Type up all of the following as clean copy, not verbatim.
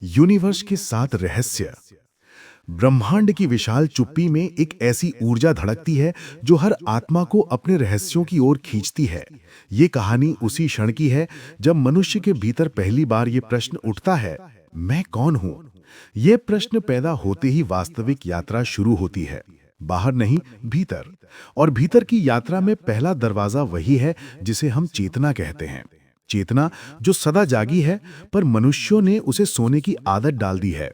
Universe के 7 रहस्य। ब्रह्मांड की विशाल चुप्पी में एक ऐसी ऊर्जा धड़कती है जो हर आत्मा को अपने रहस्यों की ओर खींचती है। ये कहानी उसी क्षण की है जब मनुष्य के भीतर पहली बार ये प्रश्न उठता है, मैं कौन हूं? ये प्रश्न पैदा होते ही वास्तविक यात्रा शुरू होती है। बाहर नहीं, भीतर। और भीतर की यात्रा में पहला दरवाजा वही है जिसे हम चेतना कहते हैं। चेतना जो सदा जागी है, पर मनुष्यों ने उसे सोने की आदत डाल दी है।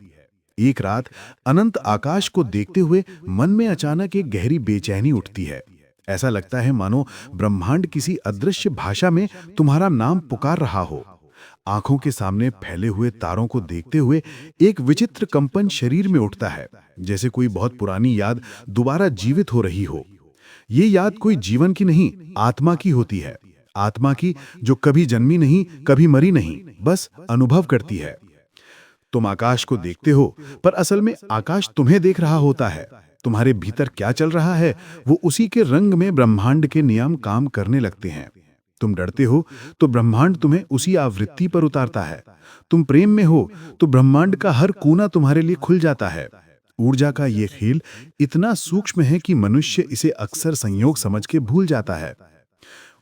एक रात अनंत आकाश को देखते हुए मन में अचानक एक गहरी बेचैनी उठती है। ऐसा लगता है मानो ब्रह्मांड किसी अदृश्य भाषा में तुम्हारा नाम पुकार रहा हो। आंखों के सामने फैले हुए तारों को देखते हुए एक विचित्र कंपन शरीर में उठता है, जैसे कोई बहुत पुरानी याद दोबारा जीवित हो रही हो। ये याद कोई जीवन की नहीं, आत्मा की होती है। आत्मा की जो कभी जन्मी नहीं, कभी मरी नहीं, बस अनुभव करती है। तुम आकाश को देखते हो, पर असल में आकाश तुम्हें देख रहा होता है। तुम्हारे भीतर क्या चल रहा है, वो उसी के रंग में ब्रह्मांड के नियम काम करने लगते हैं। तुम डरते हो तो ब्रह्मांड तुम्हें उसी आवृत्ति पर उतारता है। तुम प्रेम में हो तो ब्रह्मांड का हर कोना तुम्हारे लिए खुल जाता है। ऊर्जा का ये खेल इतना सूक्ष्म है कि मनुष्य इसे अक्सर संयोग समझ के भूल जाता है।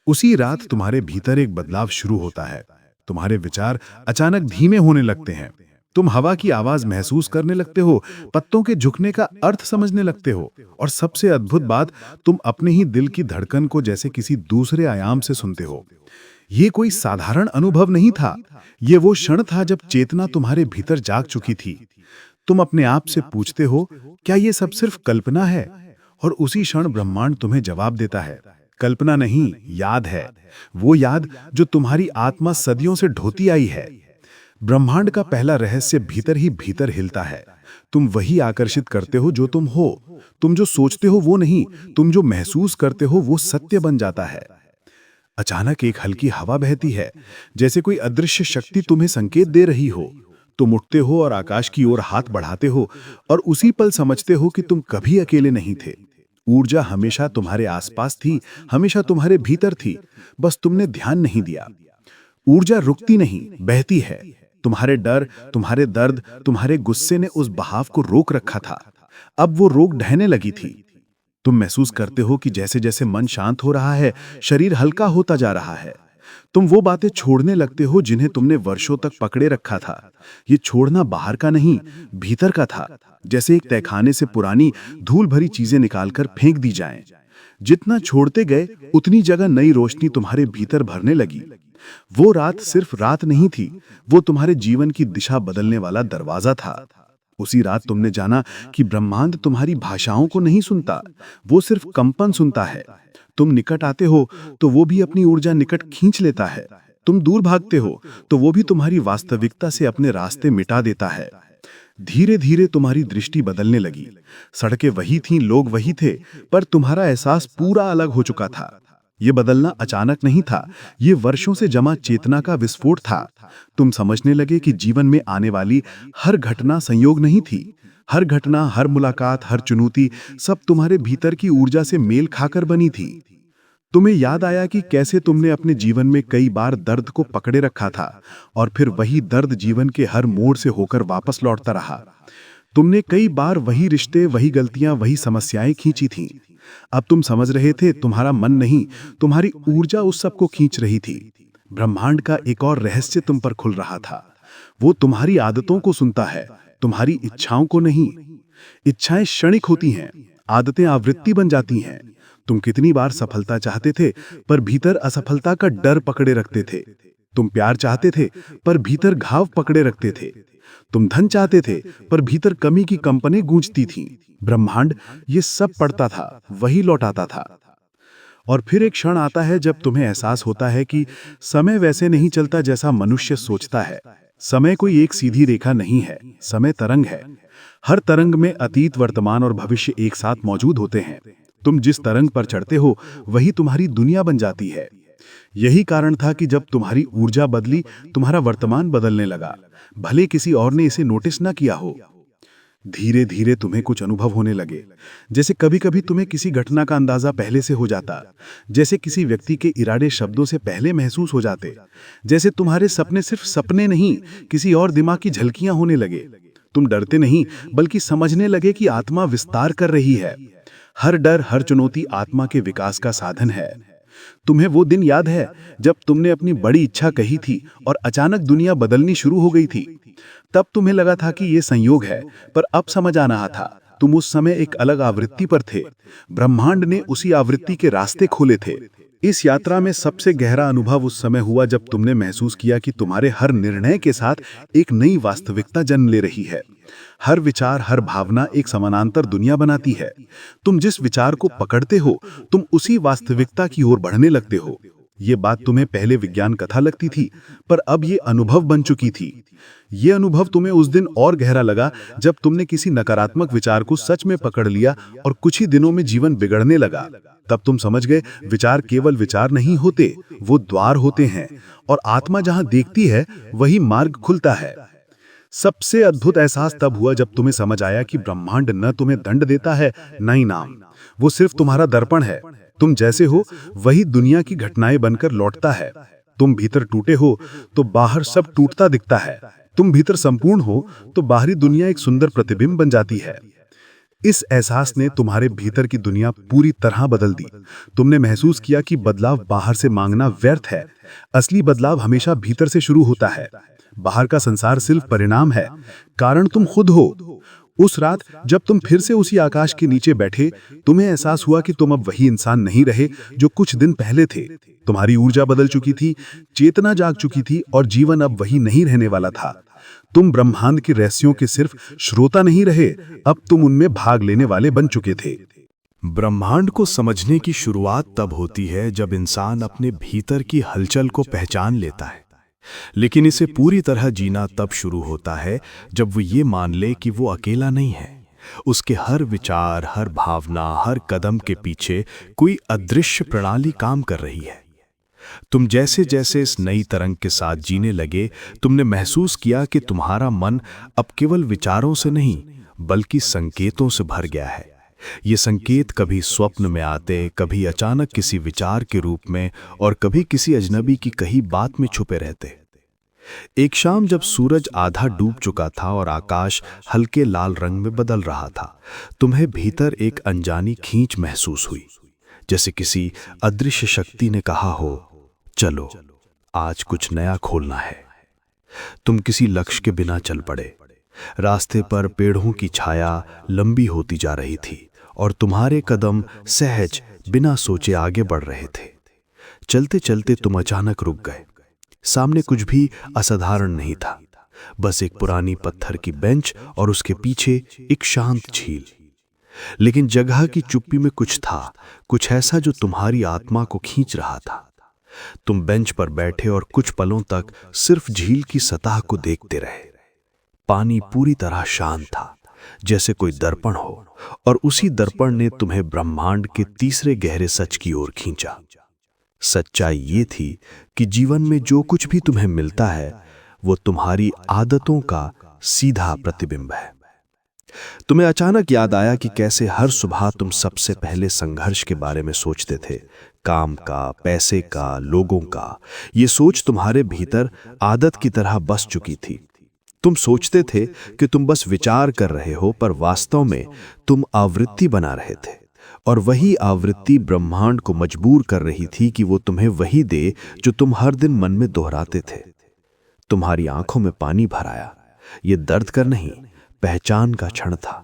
उसी रात तुम्हारे भीतर एक बदलाव शुरू होता है। तुम्हारे विचार अचानक धीमे होने लगते हैं। तुम हवा की आवाज महसूस करने लगते हो, पत्तों के झुकने का अर्थ समझने लगते हो, और सबसे अद्भुत बात, तुम अपने ही दिल की धड़कन को जैसे किसी दूसरे आयाम से सुनते हो। ये कोई साधारण अनुभव नहीं था। ये वो क्षण था जब चेतना तुम्हारे भीतर जाग चुकी थी। तुम अपने आप से पूछते हो, क्या ये सब सिर्फ कल्पना है? और उसी क्षण ब्रह्मांड तुम्हें जवाब देता है, कल्पना नहीं, याद है। वो याद जो तुम्हारी आत्मा सदियों से ढोती आई है। ब्रह्मांड का पहला रहस्य भीतर ही भीतर हिलता है। तुम वही आकर्षित करते हो जो तुम हो। तुम जो सोचते हो वो नहीं, तुम जो महसूस करते हो वो सत्य बन जाता है। अचानक एक हल्की हवा बहती है, जैसे कोई अदृश्य शक्ति तुम्हें संकेत दे रही हो। तुम उठते हो और आकाश की ओर हाथ बढ़ाते हो, और उसी पल समझते हो कि तुम कभी अकेले नहीं थे। ऊर्जा हमेशा तुम्हारे आसपास थी, हमेशा तुम्हारे भीतर थी, बस तुमने ध्यान नहीं दिया। ऊर्जा रुकती नहीं, बहती है। तुम्हारे डर, तुम्हारे दर्द, तुम्हारे गुस्से ने उस बहाव को रोक रखा था। अब वो रोक ढहने लगी थी। तुम महसूस करते हो कि जैसे जैसे मन शांत हो रहा है, शरीर हल्का होता जा रहा है। तुम वो बातें छोड़ने लगते हो जिन्हें तुमने वर्षों तक पकड़े रखा था। ये छोड़ना बाहर का नहीं, भीतर का था। जैसे एक तहखाने से पुरानी धूल भरी चीजें निकालकर फेंक दी जाएं। जितना छोड़ते गए, उतनी जगह नई रोशनी तुम्हारे भीतर भरने लगी। वो रात सिर्फ रात नहीं थी, वो तुम्हारे जीवन की दिशा बदलने वाला दरवाजा था। उसी रात तुमने जाना कि ब्रह्मांड तुम्हारी भाषाओं को नहीं सुनता, वो सिर्फ कंपन सुनता है। तुम निकट आते हो तो वो भी अपनी ऊर्जा निकट खींच लेता है। तुम दूर भागते हो तो वो भी तुम्हारी वास्तविकता से अपने रास्ते मिटा देता है। धीरे धीरे तुम्हारी दृष्टि बदलने लगी। सड़कें वही थीं, लोग वही थे, पर तुम्हारा एहसास पूरा अलग हो चुका था। ये बदलना अचानक नहीं था, ये वर्षों से जमा चेतना का विस्फोट था। तुम समझने लगे कि जीवन में आने वाली हर घटना संयोग नहीं थी। हर घटना, हर मुलाकात, हर चुनौती, सब तुम्हारे भीतर की ऊर्जा से मेल खाकर बनी थी। तुम्हें याद आया कि कैसे तुमने अपने जीवन में कई बार दर्द को पकड़े रखा था, और फिर वही दर्द जीवन के हर मोड़ से होकर वापस लौटता रहा। तुमने कई बार वही रिश्ते, वही गलतियां, वही समस्याएं खींची थीं। अब तुम समझ रहे थे, तुम्हारा मन नहीं, तुम्हारी ऊर्जा उस सब को खींच रही थी। ब्रह्मांड का एक और रहस्य तुम पर खुल रहा था। वो तुम्हारी आदतों को सुनता है, तुम्हारी इच्छाओं को नहीं। इच्छाएं क्षणिक होती हैं, आदतें आवृत्ति बन जाती हैं। तुम कितनी बार सफलता चाहते थे, पर भीतर असफलता का डर पकड़े रखते थे। तुम प्यार चाहते थे, पर भीतर घाव पकड़े रखते थे। तुम धन चाहते थे, पर भीतर कमी की कंपनें गूंजती थीं। ब्रह्मांड ये सब पढ़ता था, वही लौटाता था। और फिर एक क्षण आता है जब तुम्हें एहसास होता है कि समय वैसे नहीं चलता जैसा मनुष्य सोचता है। समय कोई एक सीधी रेखा नहीं है, समय तरंग है। हर तरंग में अतीत, वर्तमान और भविष्य एक साथ मौजूद होते हैं। तुम जिस तरंग पर चढ़ते हो, वही तुम्हारी दुनिया बन जाती है। यही कारण था कि जब तुम्हारी ऊर्जा बदली, तुम्हारा वर्तमान बदलने लगा, भले किसी और ने इसे नोटिस ना किया हो। धीरे धीरे तुम्हें कुछ अनुभव होने लगे। जैसे कभी कभी तुम्हें किसी घटना का अंदाजा पहले से हो जाता, जैसे किसी व्यक्ति के इरादे शब्दों से पहले महसूस हो जाते, जैसे तुम्हारे सपने सिर्फ सपने नहीं, किसी और दिमाग की झलकियां होने लगे। तुम डरते नहीं, बल्कि समझने लगे कि आत्मा विस्तार कर रही है। हर डर, हर चुनौती आत्मा के विकास का साधन है। तुम्हें वो दिन याद है जब तुमने अपनी बड़ी इच्छा कही थी और अचानक दुनिया बदलनी शुरू हो गई थी? तब तुम्हें लगा था कि ये संयोग है, पर अब समझ आ रहा था तुम उस समय एक अलग आवृत्ति पर थे। ब्रह्मांड ने उसी आवृत्ति के रास्ते खोले थे। इस यात्रा में सबसे गहरा अनुभव उस समय हुआ जब तुमने महसूस किया कि तुम्हारे हर निर्णय के साथ एक नई वास्तविकता जन्म ले रही है। हर विचार, हर भावना एक समानांतर दुनिया बनाती है। तुम जिस विचार को पकड़ते हो, तुम उसी वास्तविकता की ओर बढ़ने लगते हो। ये बात तुम्हें पहले विज्ञान कथा लगती थी, पर अब ये अनुभव बन चुकी थी। ये अनुभव तुम्हें उस दिन और गहरा लगा जब तुमने किसी नकारात्मक विचार को सच में पकड़ लिया और कुछ ही दिनों में जीवन बिगड़ने लगा। तब तुम समझ गए, विचार केवल विचार नहीं होते, वो द्वार होते हैं, और आत्मा जहां देखती है वही मार्ग खुलता है। सबसे अद्भुत एहसास तब हुआ जब तुम्हें समझ आया कि ब्रह्मांड न तुम्हें दंड देता है, न इनाम। वो सिर्फ तुम्हारा दर्पण है। तुम जैसे हो वही दुनिया की घटनाएं बनकर लौटता है। तुम भीतर टूटे हो तो बाहर सब टूटता दिखता है। तुम भीतर संपूर्ण हो तो बाहरी दुनिया एक सुंदर प्रतिबिंब बन जाती है। इस एहसास ने तुम्हारे भीतर की दुनिया पूरी तरह बदल दी। तुमने महसूस किया कि बदलाव बाहर से मांगना व्यर्थ है। असली बदलाव हमेशा भीतर से शुरू होता है। बाहर का संसार सिर्फ परिणाम है, कारण तुम खुद हो। उस रात जब तुम फिर से उसी आकाश के नीचे बैठे, तुम्हें एहसास हुआ कि तुम अब वही इंसान नहीं रहे जो कुछ दिन पहले थे। तुम्हारी ऊर्जा बदल चुकी थी, चेतना जाग चुकी थी, और जीवन अब वही नहीं रहने वाला था। तुम ब्रह्मांड के रहस्यों के सिर्फ श्रोता नहीं रहे, अब तुम उनमें भाग लेने वाले बन चुके थे। ब्रह्मांड को समझने की शुरुआत तब होती है जब इंसान अपने भीतर की हलचल को पहचान लेता है। लेकिन इसे पूरी तरह जीना तब शुरू होता है जब वो ये मान ले कि वो अकेला नहीं है। उसके हर विचार, हर भावना, हर कदम के पीछे कोई अदृश्य प्रणाली काम कर रही है। तुम जैसे जैसे इस नई तरंग के साथ जीने लगे, तुमने महसूस किया कि तुम्हारा मन अब केवल विचारों से नहीं, बल्कि संकेतों से भर गया है। ये संकेत कभी स्वप्न में आते, कभी अचानक किसी विचार के रूप में, और कभी किसी अजनबी की कही बात में छुपे रहते। एक शाम जब सूरज आधा डूब चुका था और आकाश हल्के लाल रंग में बदल रहा था, तुम्हें भीतर एक अनजानी खींच महसूस हुई, जैसे किसी अदृश्य शक्ति ने कहा हो, चलो आज कुछ नया खोलना है। तुम किसी लक्ष्य के बिना चल पड़े। रास्ते पर पेड़ों की छाया लंबी होती जा रही थी और तुम्हारे कदम सहज, बिना सोचे आगे बढ़ रहे थे। चलते चलते तुम अचानक रुक गए। सामने कुछ भी असाधारण नहीं था, बस एक पुरानी पत्थर की बेंच और उसके पीछे एक शांत झील। लेकिन जगह की चुप्पी में कुछ था, कुछ ऐसा जो तुम्हारी आत्मा को खींच रहा था। तुम बेंच पर बैठे और कुछ पलों तक सिर्फ झील की सतह को देखते रहे। पानी पूरी तरह शांत था, जैसे कोई दर्पण हो, और उसी दर्पण ने तुम्हें ब्रह्मांड के तीसरे गहरे सच की ओर खींचा। सच्चाई ये थी कि जीवन में जो कुछ भी तुम्हें मिलता है, वो तुम्हारी आदतों का सीधा प्रतिबिंब है। तुम्हें अचानक याद आया कि कैसे हर सुबह तुम सबसे पहले संघर्ष के बारे में सोचते थे, काम का, पैसे का, लोगों का। ये सोच तुम्हारे भीतर आदत की तरह बस चुकी थी। तुम सोचते थे कि तुम बस विचार कर रहे हो, पर वास्तव में तुम आवृत्ति बना रहे थे, और वही आवृत्ति ब्रह्मांड को मजबूर कर रही थी कि वो तुम्हें वही दे जो तुम हर दिन मन में दोहराते थे। तुम्हारी आंखों में पानी भर आया। ये दर्द कर नहीं, पहचान का क्षण था।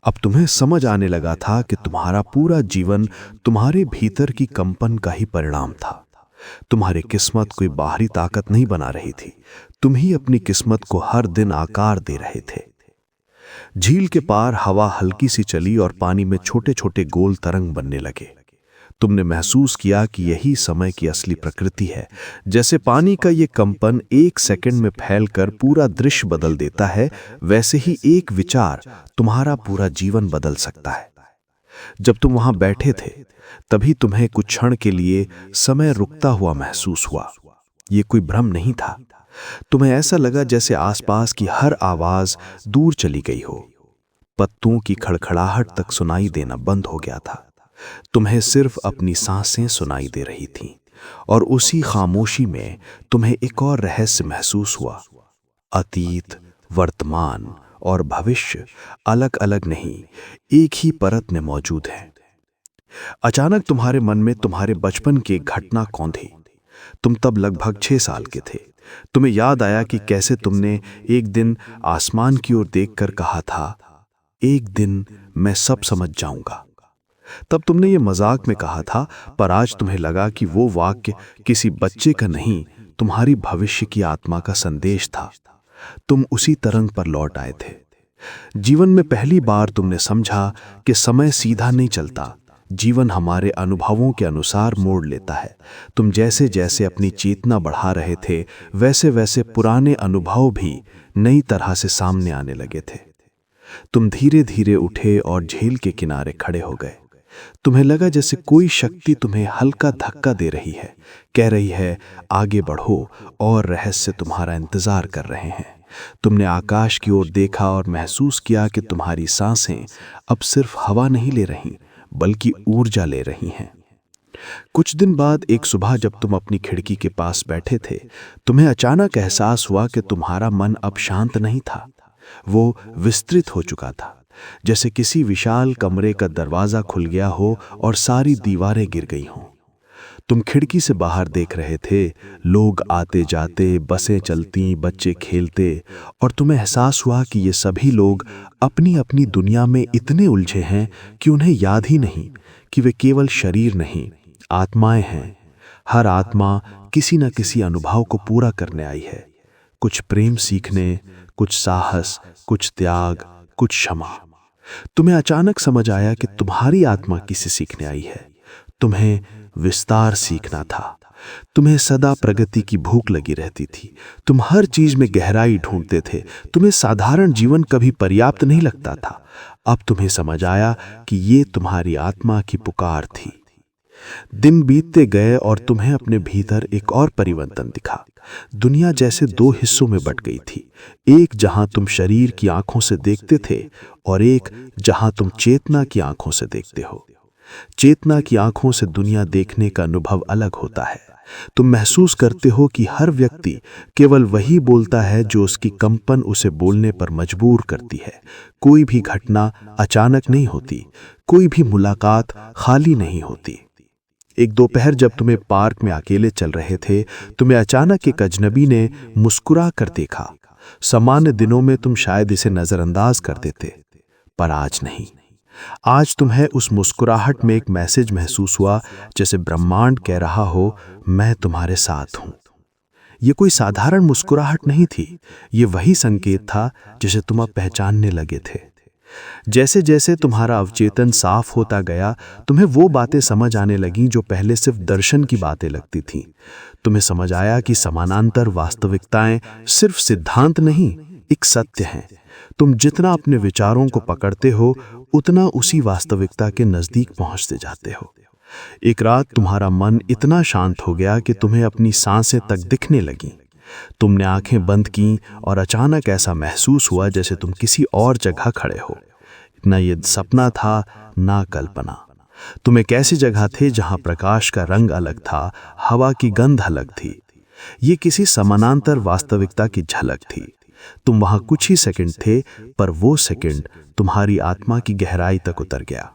अब तुम्हें समझ आने लगा था कि तुम्हारा पूरा जीवन तुम्हारे भीतर की कंपन का ही परिणाम था। तुम्हारी किस्मत कोई बाहरी ताकत नहीं बना रही थी, तुम ही अपनी किस्मत को हर दिन आकार दे रहे थे। झील के पार हवा हल्की सी चली और पानी में छोटे छोटे गोल तरंग बनने लगे। तुमने महसूस किया कि यही समय की असली प्रकृति है। जैसे पानी का ये कंपन एक सेकंड में फैलकर पूरा दृश्य बदल देता है, वैसे ही एक विचार तुम्हारा पूरा जीवन बदल सकता है। जब तुम वहां बैठे थे, तभी तुम्हें कुछ क्षण के लिए समय रुकता हुआ महसूस हुआ। ये कोई भ्रम नहीं था। तुम्हें ऐसा लगा जैसे आसपास की हर आवाज दूर चली गई हो। पत्तों की खड़खड़ाहट तक सुनाई देना बंद हो गया था। तुम्हें सिर्फ अपनी सांसें सुनाई दे रही थीं, और उसी खामोशी में तुम्हें एक और रहस्य महसूस हुआ। अतीत, वर्तमान और भविष्य अलग अलग नहीं, एक ही परत में मौजूद हैं। अचानक तुम्हारे मन में तुम्हारे बचपन की एक घटना कौंधी। तुम तब लगभग 6 साल के थे। तुम्हें याद आया कि कैसे तुमने एक दिन आसमान की ओर देखकर कहा था, एक दिन मैं सब समझ जाऊंगा। तब तुमने ये मजाक में कहा था, पर आज तुम्हें लगा कि वो वाक्य किसी बच्चे का नहीं, तुम्हारी भविष्य की आत्मा का संदेश था। तुम उसी तरंग पर लौट आए थे। जीवन में पहली बार तुमने समझा कि समय सीधा नहीं चलता, जीवन हमारे अनुभवों के अनुसार मोड़ लेता है। तुम जैसे जैसे अपनी चेतना बढ़ा रहे थे, वैसे वैसे पुराने अनुभव भी नई तरह से सामने आने लगे थे। तुम धीरे धीरे उठे और झील के किनारे खड़े हो गए। तुम्हें लगा जैसे कोई शक्ति तुम्हें हल्का धक्का दे रही है, कह रही है आगे बढ़ो, और रहस्य तुम्हारा इंतजार कर रहे हैं। तुमने आकाश की ओर देखा और महसूस किया कि तुम्हारी सांसें अब सिर्फ हवा नहीं ले रही, बल्कि ऊर्जा ले रही हैं। कुछ दिन बाद एक सुबह जब तुम अपनी खिड़की के पास बैठे थे, तुम्हें अचानक एहसास हुआ कि तुम्हारा मन अब शांत नहीं था, वो विस्तृत हो चुका था। जैसे किसी विशाल कमरे का दरवाजा खुल गया हो और सारी दीवारें गिर गई हों। तुम खिड़की से बाहर देख रहे थे, लोग आते जाते, बसें चलती, बच्चे खेलते, और तुम्हें एहसास हुआ कि ये सभी लोग अपनी अपनी दुनिया में इतने उलझे हैं कि उन्हें याद ही नहीं कि वे केवल शरीर नहीं, आत्माएं हैं। हर आत्मा किसी न किसी अनुभव को पूरा करने आई है, कुछ प्रेम सीखने, कुछ साहस, कुछ त्याग, कुछ क्षमा। तुम्हें अचानक समझ आया कि तुम्हारी आत्मा किसे सीखने आई है। तुम्हें विस्तार सीखना था। तुम्हें सदा प्रगति की भूख लगी रहती थी। तुम हर चीज में गहराई ढूंढते थे। तुम्हें साधारण जीवन कभी पर्याप्त नहीं लगता था। अब तुम्हें समझ आया कि ये तुम्हारी आत्मा की पुकार थी। दिन बीतते गए और तुम्हें अपने भीतर एक और परिवर्तन दिखा। दुनिया जैसे 2 हिस्सों में बट गई थी, एक जहां तुम शरीर की आंखों से देखते थे और एक जहां तुम चेतना की आंखों से देखते हो। चेतना की आंखों से दुनिया देखने का अनुभव अलग होता है। तुम महसूस करते हो कि हर व्यक्ति केवल वही बोलता है जो उसकी कंपन उसे बोलने पर मजबूर करती है। कोई भी घटना अचानक नहीं होती, कोई भी मुलाकात खाली नहीं होती। एक दोपहर जब तुम्हें पार्क में अकेले चल रहे थे, तुम्हें अचानक एक अजनबी ने मुस्कुरा कर देखा। सामान्य दिनों में तुम शायद इसे नजरअंदाज कर देते, पर आज नहीं। आज तुम्हें उस मुस्कुराहट में एक मैसेज महसूस हुआ, जैसे ब्रह्मांड कह रहा हो, मैं तुम्हारे साथ हूं। ये कोई साधारण मुस्कुराहट नहीं थी, ये वही संकेत था जिसे तुम अब पहचानने लगे थे। जैसे जैसे तुम्हारा अवचेतन साफ होता गया, तुम्हें वो बातें समझ आने लगीं जो पहले सिर्फ दर्शन की बातें लगती थीं। तुम्हें समझ आया कि समानांतर वास्तविकताएं सिर्फ सिद्धांत नहीं, एक सत्य हैं। तुम जितना अपने विचारों को पकड़ते हो, उतना उसी वास्तविकता के नजदीक पहुंचते जाते हो। एक रात तुम्हारा मन इतना शांत हो गया कि तुम्हें अपनी सांसें तक दिखने लगीं। तुमने आंखें बंद की और अचानक ऐसा महसूस हुआ जैसे तुम किसी और जगह खड़े हो। न ये सपना था, ना कल्पना। तुम एक ऐसी जगह थे जहां प्रकाश का रंग अलग था, हवा की गंध अलग थी। ये किसी समानांतर वास्तविकता की झलक थी। तुम वहां कुछ ही सेकंड थे, पर वो सेकंड तुम्हारी आत्मा की गहराई तक उतर गया,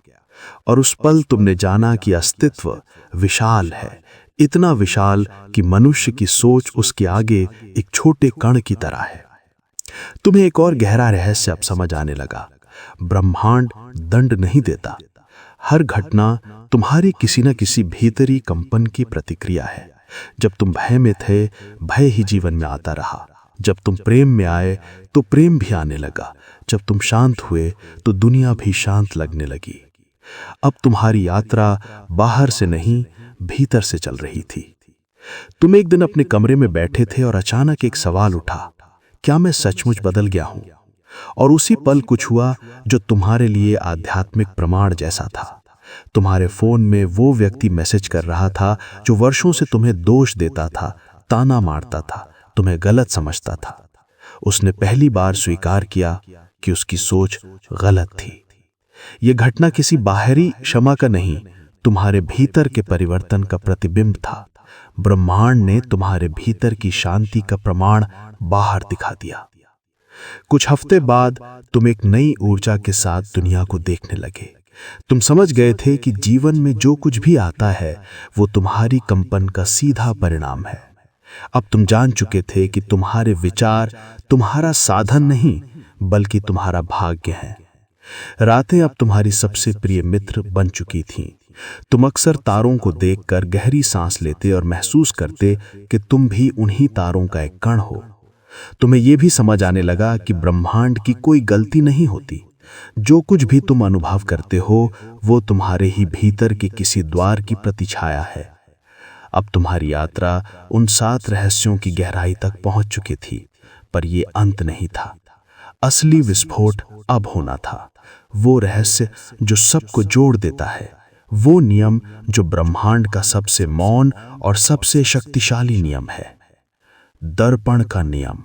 और उस पल तुमने जाना कि अस्तित्व विशाल है, इतना विशाल कि मनुष्य की सोच उसके आगे एक छोटे कण की तरह है। तुम्हें एक और गहरा रहस्य अब समझ आने लगा। ब्रह्मांड दंड नहीं देता। हर घटना तुम्हारी किसी न किसी भीतरी कंपन की प्रतिक्रिया है। जब तुम भय में थे, भय ही जीवन में आता रहा। जब तुम प्रेम में आए, तो प्रेम भी आने लगा। जब तुम शांत हुए, तो दुनिया भी शांत लगने लगी। अब तुम्हारी यात्रा बाहर से नहीं, भीतर से चल रही थी। तुम एक दिन अपने कमरे में बैठे थे और अचानक एक सवाल उठा, क्या मैं सचमुच बदल गया हूं? और उसी पल कुछ हुआ जो तुम्हारे लिए आध्यात्मिक प्रमाण जैसा था। तुम्हारे फोन में वो व्यक्ति मैसेज कर रहा था जो वर्षों से तुम्हें दोष देता था, ताना मारता था, तुम्हें गलत समझता था। उसने पहली बार स्वीकार किया कि उसकी सोच गलत थी। यह घटना किसी बाहरी क्षमा का नहीं, तुम्हारे भीतर के परिवर्तन का प्रतिबिंब था। ब्रह्मांड ने तुम्हारे भीतर की शांति का प्रमाण बाहर दिखा दिया। कुछ हफ्ते बाद तुम एक नई ऊर्जा के साथ दुनिया को देखने लगे। तुम समझ गए थे कि जीवन में जो कुछ भी आता है वो तुम्हारी कंपन का सीधा परिणाम है। अब तुम जान चुके थे कि तुम्हारे विचार तुम्हारा साधन नहीं बल्कि तुम्हारा भाग्य है। रातें अब तुम्हारी सबसे प्रिय मित्र बन चुकी थीं। तुम अक्सर तारों को देखकर गहरी सांस लेते और महसूस करते कि तुम भी उन्हीं तारों का एक कण हो। तुम्हें यह भी समझ आने लगा कि ब्रह्मांड की कोई गलती नहीं होती। जो कुछ भी तुम अनुभव करते हो वो तुम्हारे ही भीतर के किसी द्वार की प्रतिछाया है। अब तुम्हारी यात्रा उन 7 रहस्यों की गहराई तक पहुंच चुकी थी, पर यह अंत नहीं था। असली विस्फोट अब होना था। वो रहस्य जो सबको जोड़ देता है, वो नियम जो ब्रह्मांड का सबसे मौन और सबसे शक्तिशाली नियम है, दर्पण का नियम।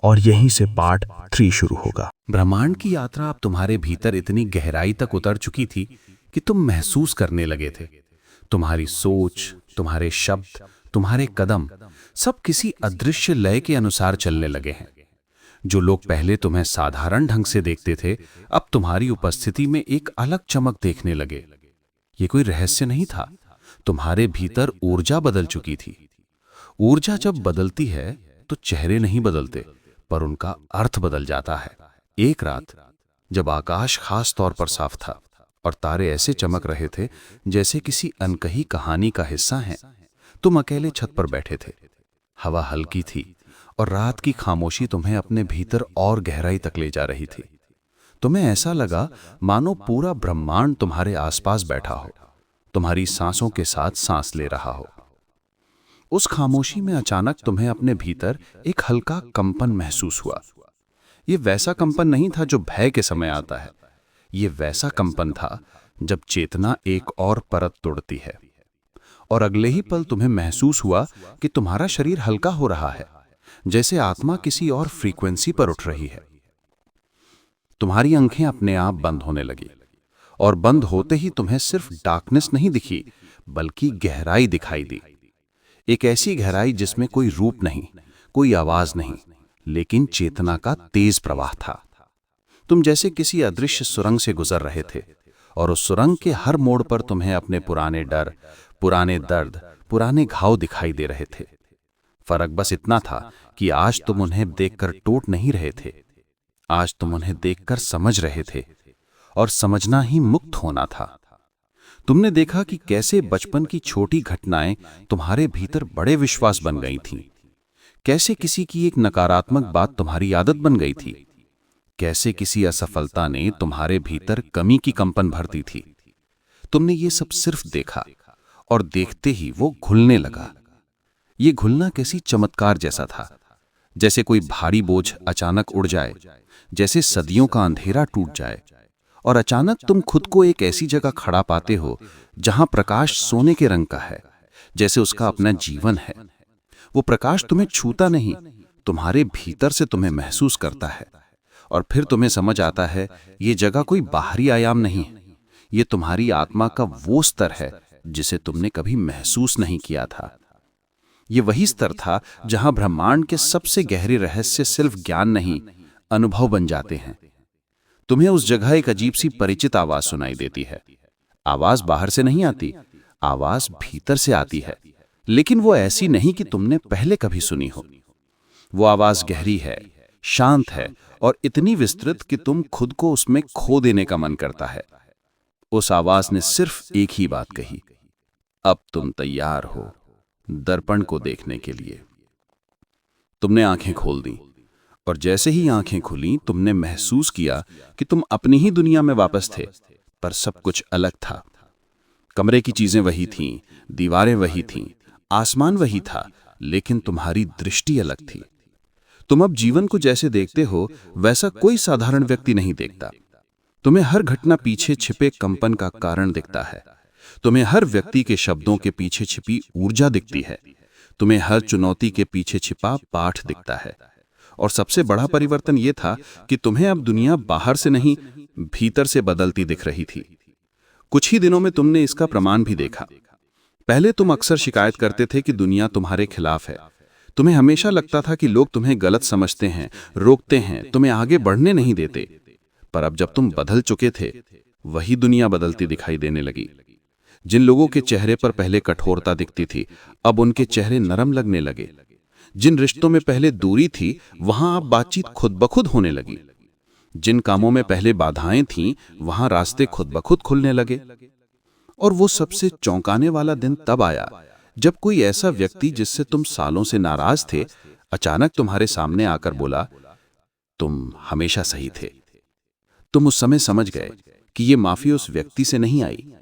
और यहीं से पार्ट 3 शुरू होगा। ब्रह्मांड की यात्रा अब तुम्हारे भीतर इतनी गहराई तक उतर चुकी थी कि तुम महसूस करने लगे थे। तुम्हारी सोच, तुम्हारे शब्द, तुम्हारे कदम सब किसी अदृश्य लय के अनुसार चलने लगे हैं। जो लोग पहले तुम्हें साधारण ढंग से देखते थे, अब तुम्हारी उपस्थिति में एक अलग चमक देखने लगे। ये कोई रहस्य नहीं था, तुम्हारे भीतर ऊर्जा बदल चुकी थी। ऊर्जा जब बदलती है तो चेहरे नहीं बदलते, पर उनका अर्थ बदल जाता है। एक रात जब आकाश खास तौर पर साफ था और तारे ऐसे चमक रहे थे जैसे किसी अनकही कहानी का हिस्सा हैं, तुम अकेले छत पर बैठे थे। हवा हल्की थी और रात की खामोशी तुम्हें अपने भीतर और गहराई तक ले जा रही थी। तुम्हें ऐसा लगा मानो पूरा ब्रह्मांड तुम्हारे आसपास बैठा हो, तुम्हारी सांसों के साथ सांस ले रहा हो। उस खामोशी में अचानक तुम्हें अपने भीतर एक हल्का कंपन महसूस हुआ। ये वैसा कंपन नहीं था जो भय के समय आता है। ये वैसा कंपन था जब चेतना एक और परत तोड़ती है। और अगले ही पल तुम्हें महसूस हुआ कि तुम्हारा शरीर हल्का हो रहा है, जैसे आत्मा किसी और फ्रीक्वेंसी पर उठ रही है। तुम्हारी आंखें अपने आप बंद होने लगी और बंद होते ही तुम्हें सिर्फ डार्कनेस नहीं दिखी बल्कि गहराई दिखाई दी। एक ऐसी गहराई जिसमें कोई रूप नहीं, कोई आवाज नहीं, लेकिन चेतना का तेज प्रवाह था। तुम जैसे किसी अदृश्य सुरंग से गुजर रहे थे और उस सुरंग के हर मोड़ पर तुम्हें अपने पुराने डर, पुराने दर्द, पुराने घाव दिखाई दे रहे थे। फर्क बस इतना था कि आज तुम उन्हें देखकर टूट नहीं रहे थे, आज तुम उन्हें देखकर समझ रहे थे, और समझना ही मुक्त होना था। तुमने देखा कि कैसे बचपन की छोटी घटनाएं तुम्हारे भीतर बड़े विश्वास बन गई थीं, कैसे किसी की एक नकारात्मक बात तुम्हारी आदत बन गई थी, कैसे किसी असफलता ने तुम्हारे भीतर कमी की कंपन भर दी थी। तुमने ये सब सिर्फ देखा और देखते ही वो घुलने लगा। ये घुलना किसी चमत्कार जैसा था, जैसे कोई भारी बोझ अचानक उड़ जाए, जैसे सदियों का अंधेरा टूट जाए और अचानक तुम खुद को एक ऐसी जगह खड़ा पाते हो जहां प्रकाश सोने के रंग का है, जैसे उसका अपना जीवन है। वो प्रकाश तुम्हें छूता नहीं, तुम्हारे भीतर से तुम्हें महसूस करता है। और फिर तुम्हें समझ आता है ये जगह कोई बाहरी आयाम नहीं है, ये तुम्हारी आत्मा का वो स्तर है जिसे तुमने कभी महसूस नहीं किया था। ये वही स्तर था जहां ब्रह्मांड के सबसे गहरे रहस्य सिर्फ ज्ञान नहीं, अनुभव बन जाते हैं। तुम्हें उस जगह एक अजीब सी परिचित आवाज सुनाई देती है। आवाज बाहर से नहीं आती, आवाज भीतर से आती है, लेकिन वो ऐसी नहीं कि तुमने पहले कभी सुनी हो। वो आवाज गहरी है, शांत है और इतनी विस्तृत कि तुम खुद को उसमें खो देने का मन करता है। उस आवाज ने सिर्फ एक ही बात कही, अब तुम तैयार हो दर्पण को देखने के लिए। तुमने आंखें खोल दी और जैसे ही आंखें खुली तुमने महसूस किया कि तुम अपनी ही दुनिया में वापस थे, पर सब कुछ अलग था। कमरे की चीजें वही थीं, दीवारें वही थीं, आसमान वही था, लेकिन तुम्हारी दृष्टि अलग थी। तुम अब जीवन को जैसे देखते हो वैसा कोई साधारण व्यक्ति नहीं देखता। तुम्हें हर घटना पीछे छिपे कंपन का कारण दिखता है। तुम्हें हर व्यक्ति के शब्दों के पीछे छिपी ऊर्जा दिखती है। तुम्हें हर चुनौती के पीछे छिपा पाठ दिखता है। और सबसे बड़ा परिवर्तन ये था कि तुम्हें अब दुनिया बाहर से नहीं, भीतर से बदलती दिख रही थी। कुछ ही दिनों में तुमने इसका प्रमाण भी देखा। पहले तुम अक्सर शिकायत करते थे कि दुनिया तुम्हारे खिलाफ है। तुम्हें हमेशा लगता था कि लोग तुम्हें गलत समझते हैं, रोकते हैं, तुम्हें आगे बढ़ने नहीं देते। पर अब जब तुम बदल चुके थे, वही दुनिया बदलती दिखाई देने लगी। जिन लोगों के चेहरे पर पहले कठोरता दिखती थी, अब उनके चेहरे नरम लगने लगे। जिन रिश्तों में पहले दूरी थी, वहां अब बातचीत खुद ब खुद होने लगी। जिन कामों में पहले बाधाएं थीं, वहां रास्ते खुद ब खुद खुलने लगे। और वो सबसे चौंकाने वाला दिन तब आया जब कोई ऐसा व्यक्ति जिससे तुम सालों से नाराज थे, अचानक तुम्हारे सामने आकर बोला, तुम हमेशा सही थे। तुम उस समय समझ गए कि ये माफी उस व्यक्ति से नहीं आई,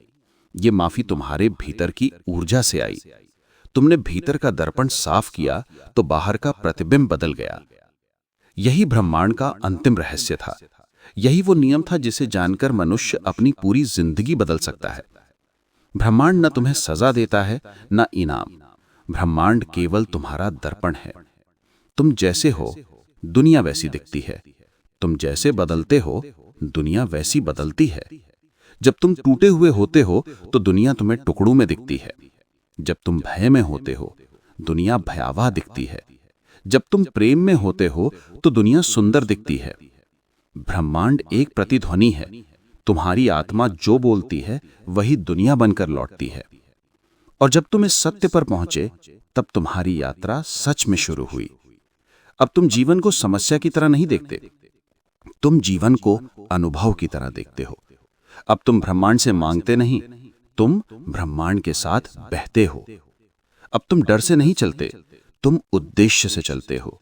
ये माफी तुम्हारे भीतर की ऊर्जा से आई। तुमने भीतर का दर्पण साफ किया तो बाहर का प्रतिबिंब बदल गया। यही ब्रह्मांड का अंतिम रहस्य था। यही वो नियम था जिसे जानकर मनुष्य अपनी पूरी जिंदगी बदल सकता है। ब्रह्मांड न तुम्हें सजा देता है, न इनाम। ब्रह्मांड केवल तुम्हारा दर्पण है। तुम जैसे हो, दुनिया वैसी दिखती है। तुम जैसे बदलते हो, दुनिया वैसी बदलती है। जब तुम टूटे हुए होते हो तो दुनिया तुम्हें टुकड़ों में दिखती है। जब तुम भय में होते हो, दुनिया भयावह दिखती है। जब तुम प्रेम में होते हो तो दुनिया सुंदर दिखती है। ब्रह्मांड एक प्रतिध्वनि है। तुम्हारी आत्मा जो बोलती है वही दुनिया बनकर लौटती है। और जब तुम इस सत्य पर पहुंचे, तब तुम्हारी यात्रा सच में शुरू हुई। अब तुम जीवन को समस्या की तरह नहीं देखते, तुम जीवन को अनुभव की तरह देखते हो। अब तुम ब्रह्मांड से मांगते नहीं, तुम ब्रह्मांड के साथ बहते हो। अब तुम डर से नहीं चलते, तुम उद्देश्य से चलते हो।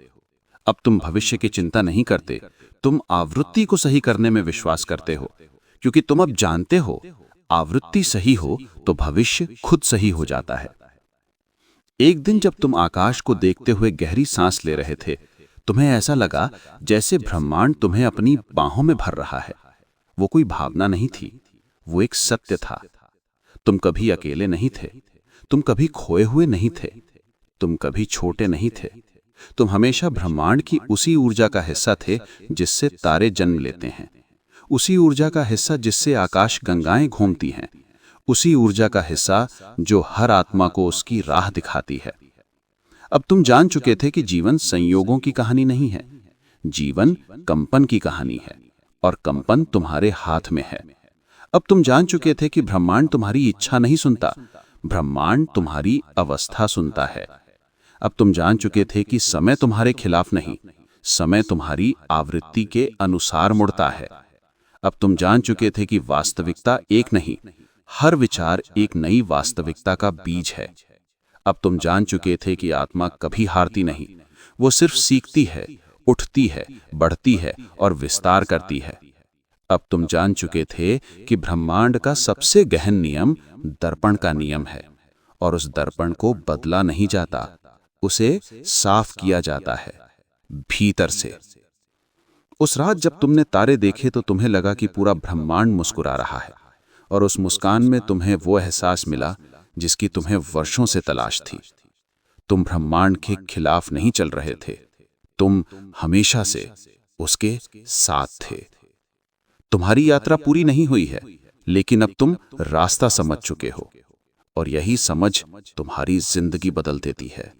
अब तुम भविष्य की चिंता नहीं करते, तुम आवृत्ति को सही करने में विश्वास करते हो, क्योंकि तुम अब जानते हो, आवृत्ति सही हो तो भविष्य खुद सही हो जाता है। एक दिन जब तुम आकाश को देखते हुए गहरी सांस ले रहे थे, तुम्हें ऐसा लगा जैसे ब्रह्मांड तुम्हें अपनी बाहों में भर रहा है। वो कोई भावना नहीं थी, वो एक सत्य था। तुम कभी अकेले नहीं थे, तुम कभी खोए हुए नहीं थे, तुम कभी छोटे नहीं थे। तुम हमेशा ब्रह्मांड की उसी ऊर्जा का हिस्सा थे जिससे तारे जन्म लेते हैं, उसी ऊर्जा का हिस्सा जिससे आकाश गंगाएं घूमती हैं, उसी ऊर्जा का हिस्सा जो हर आत्मा को उसकी राह दिखाती है। अब तुम जान चुके थे कि जीवन संयोगों की कहानी नहीं है, जीवन कंपन की कहानी है, और कंपन तुम्हारे हाथ में है। अब तुम जान चुके थे कि ब्रह्मांड तुम्हारी इच्छा नहीं सुनता, ब्रह्मांड तुम्हारी अवस्था सुनता है। अब तुम जान चुके थे कि समय तुम्हारे खिलाफ नहीं, समय तुम्हारी आवृत्ति के अनुसार मुड़ता है। अब तुम जान चुके थे कि वास्तविकता एक नहीं, हर विचार एक नई वास्तविकता का बीज है। अब तुम जान चुके थे कि आत्मा कभी हारती नहीं, वो सिर्फ सीखती है, उठती है, बढ़ती है और विस्तार करती है। अब तुम जान चुके थे कि ब्रह्मांड का सबसे गहन नियम दर्पण का नियम है, और उस दर्पण को बदला नहीं जाता, उसे साफ किया जाता है भीतर से। उस रात जब तुमने तारे देखे तो तुम्हें लगा कि पूरा ब्रह्मांड मुस्कुरा रहा है, और उस मुस्कान में तुम्हें वो एहसास मिला जिसकी तुम्हें वर्षों से तलाश थी। तुम ब्रह्मांड के खिलाफ नहीं चल रहे थे, तुम हमेशा से उसके साथ थे। तुम्हारी यात्रा पूरी नहीं हुई है, लेकिन अब तुम रास्ता समझ चुके हो, और यही समझ तुम्हारी जिंदगी बदल देती है।